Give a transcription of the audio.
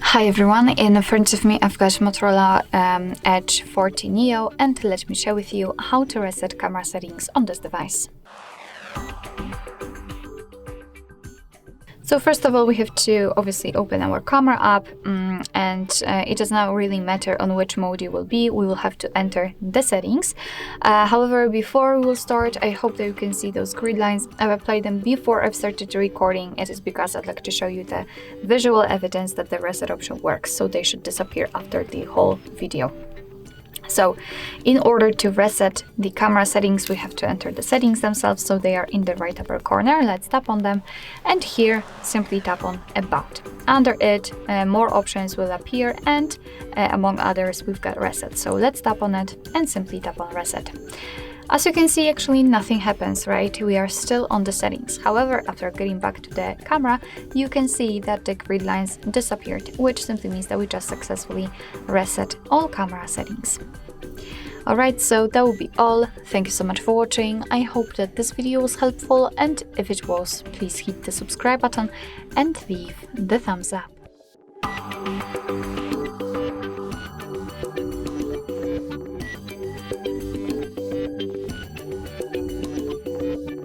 Hi everyone, in front of me I've got Motorola Edge 40 Neo, and let me share with you how to reset camera settings on this device. So first of all, we have to obviously open our camera app, and it does not really matter on which mode you will be. We will have to enter the settings. However, before we will start, I hope that you can see those grid lines. I've applied them before I've started the recording. It is because I'd like to show you the visual evidence that the reset option works, so they should disappear after the whole video. So in order to reset the camera settings, we have to enter the settings themselves, so they are in the right upper corner. Let's tap on them, and here simply tap on About. Under it, more options will appear, and among others we've got Reset. So let's tap on it and simply tap on Reset. As you can see, actually nothing happens, right? We are still on the settings. However, after getting back to the camera, you can see that the grid lines disappeared, which simply means that we just successfully reset all camera settings. Alright, so that will be all. Thank you so much for watching. I hope that this video was helpful, and if it was, please hit the subscribe button and leave the thumbs up.